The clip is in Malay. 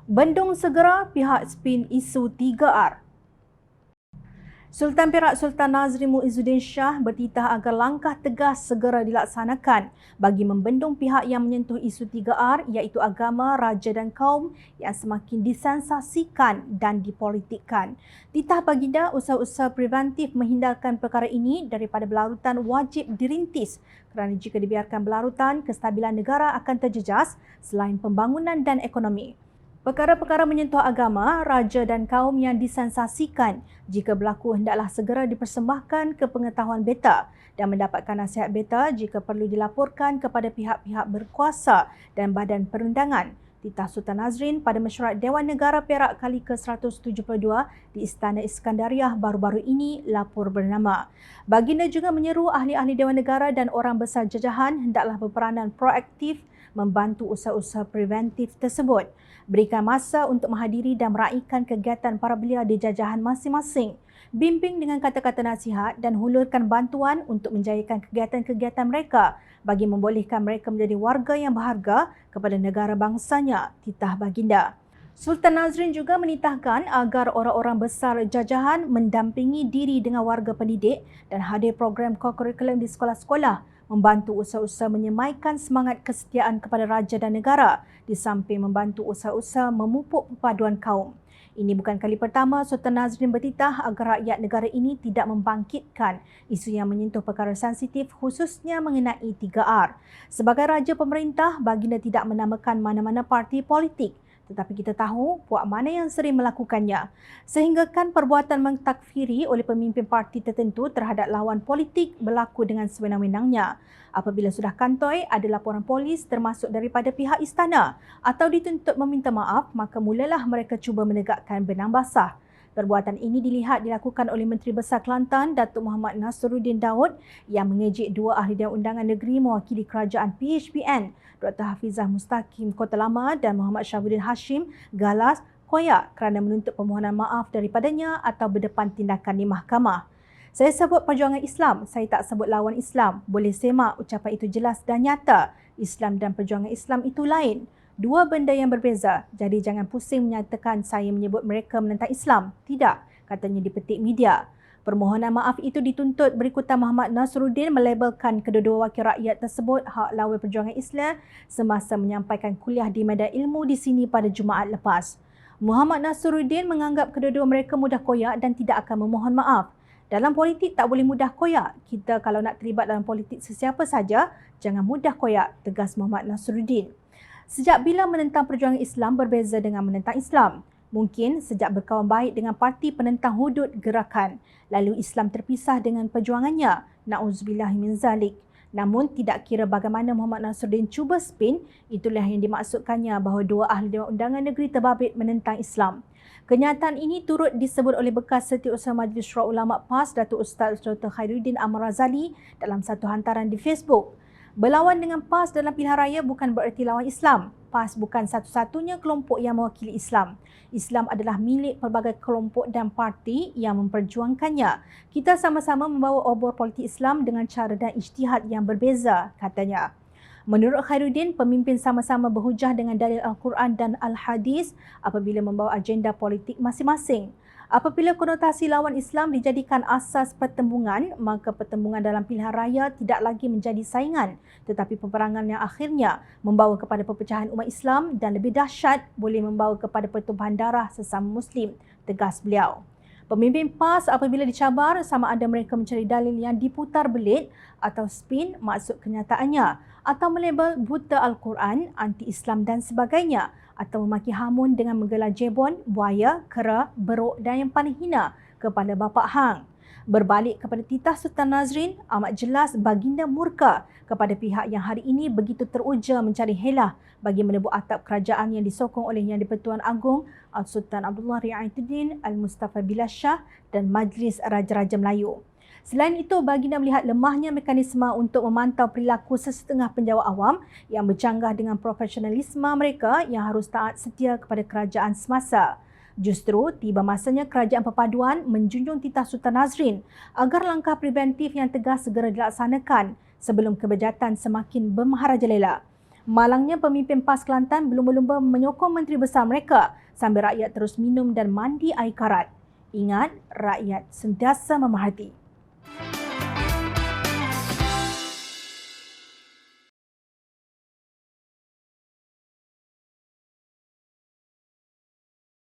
Bendung segera pihak spin isu 3R. Sultan Perak Sultan Nazrin Muizzuddin Shah bertitah agar langkah tegas segera dilaksanakan bagi membendung pihak yang menyentuh isu 3R iaitu agama, raja dan kaum yang semakin disensasikan dan dipolitikkan. Titah baginda usaha-usaha preventif menghindarkan perkara ini daripada berlarutan wajib dirintis kerana jika dibiarkan berlarutan, kestabilan negara akan terjejas selain pembangunan dan ekonomi. Perkara-perkara menyentuh agama, raja dan kaum yang disensasikan jika berlaku hendaklah segera dipersembahkan ke pengetahuan beta dan mendapatkan nasihat beta jika perlu dilaporkan kepada pihak-pihak berkuasa dan badan perundangan. Titah Sultan Nazrin pada mesyuarat Dewan Negara Perak kali ke-172 di Istana Iskandariah baru-baru ini lapor bernama. Baginda juga menyeru ahli-ahli Dewan Negara dan orang besar jajahan hendaklah berperanan proaktif membantu usaha-usaha preventif tersebut. Berikan masa untuk menghadiri dan meraihkan kegiatan para belia di jajahan masing-masing. Bimbing dengan kata-kata nasihat dan hulurkan bantuan untuk menjayakan kegiatan-kegiatan mereka bagi membolehkan mereka menjadi warga yang berharga kepada negara bangsanya, titah baginda. Sultan Nazrin juga menitahkan agar orang-orang besar jajahan mendampingi diri dengan warga pendidik dan hadir program kokurikulum di sekolah-sekolah, membantu usaha-usaha menyemaikan semangat kesetiaan kepada raja dan negara di samping membantu usaha-usaha memupuk perpaduan kaum. Ini bukan kali pertama Sultan Nazrin bertitah agar rakyat negara ini tidak membangkitkan isu yang menyentuh perkara sensitif khususnya mengenai 3R. Sebagai raja pemerintah, baginda tidak menamakan mana-mana parti politik, tetapi kita tahu puak mana yang sering melakukannya. Sehinggakan perbuatan mentakfiri oleh pemimpin parti tertentu terhadap lawan politik berlaku dengan sewenang-wenangnya. Apabila sudah kantoi ada laporan polis termasuk daripada pihak istana atau dituntut meminta maaf, maka mulalah mereka cuba menegakkan benang basah. Perbuatan ini dilihat dilakukan oleh Menteri Besar Kelantan, Datuk Muhammad Nasruddin Daud yang mengejek dua ahli Dewan Undangan Negeri mewakili kerajaan PHBN, Dr. Hafizah Mustaqim Kota Lama dan Muhammad Syafuddin Hashim Galas koyak kerana menuntut permohonan maaf daripadanya atau berdepan tindakan di mahkamah. Saya sebut perjuangan Islam, saya tak sebut lawan Islam. Boleh semak ucapan itu jelas dan nyata. Islam dan perjuangan Islam itu lain. Dua benda yang berbeza. Jadi jangan pusing menyatakan saya menyebut mereka menentang Islam. Tidak, katanya di petik media. Permohonan maaf itu dituntut berikutan Muhammad Nasruddin melabelkan kedua-dua wakil rakyat tersebut hak lawan perjuangan Islam semasa menyampaikan kuliah di Medan Ilmu di sini pada Jumaat lepas. Muhammad Nasruddin menganggap kedua-dua mereka mudah koyak dan tidak akan memohon maaf. Dalam politik tak boleh mudah koyak. Kita kalau nak terlibat dalam politik sesiapa saja, jangan mudah koyak, tegas Muhammad Nasruddin. Sejak bila menentang perjuangan Islam berbeza dengan menentang Islam? Mungkin sejak berkawan baik dengan parti penentang hudud gerakan, lalu Islam terpisah dengan perjuangannya. Na'udzubillah min zalik. Namun tidak kira bagaimana Muhammad Nasruddin cuba spin, itulah yang dimaksudkannya bahawa dua ahli Dewan Undangan Negeri terbabit menentang Islam. Kenyataan ini turut disebut oleh bekas Setiausaha Majlis Syura Ulama PAS, Datuk Ustaz Dr. Khairuddin Amar Razali dalam satu hantaran di Facebook. Berlawan dengan PAS dalam pilihan raya bukan bererti lawan Islam. PAS bukan satu-satunya kelompok yang mewakili Islam. Islam adalah milik pelbagai kelompok dan parti yang memperjuangkannya. Kita sama-sama membawa obor politik Islam dengan cara dan ijtihad yang berbeza, katanya. Menurut Khairuddin, pemimpin sama-sama berhujah dengan dalil Al-Quran dan Al-Hadis apabila membawa agenda politik masing-masing. Apabila konotasi lawan Islam dijadikan asas pertembungan, maka pertembungan dalam pilihan raya tidak lagi menjadi saingan, tetapi peperangan yang akhirnya membawa kepada perpecahan umat Islam dan lebih dahsyat boleh membawa kepada pertumpahan darah sesama Muslim, tegas beliau. Pemimpin PAS apabila dicabar sama ada mereka mencari dalil yang diputar belit atau spin maksud kenyataannya atau melabel buta Al-Quran, anti-Islam dan sebagainya atau memaki hamun dengan menggelar jebon, buaya, kera, beruk dan yang paling hina kepada Bapak Hang. Berbalik kepada titah Sultan Nazrin, amat jelas baginda murka kepada pihak yang hari ini begitu teruja mencari helah bagi menebuk atap kerajaan yang disokong oleh Yang di-Pertuan Agong Al-Sultan Abdullah Riayatuddin Al-Mustafa Billah Shah dan Majlis Raja-Raja Melayu. Selain itu, baginda melihat lemahnya mekanisme untuk memantau perilaku sesetengah penjawat awam yang bercanggah dengan profesionalisme mereka yang harus taat setia kepada kerajaan semasa. Justru, tiba masanya kerajaan perpaduan menjunjung titah Sultan Nazrin agar langkah preventif yang tegas segera dilaksanakan sebelum kebejatan semakin bermaharajalela. Malangnya pemimpin PAS Kelantan belum berlumba menyokong menteri besar mereka sambil rakyat terus minum dan mandi air karat. Ingat, rakyat sentiasa memerhati.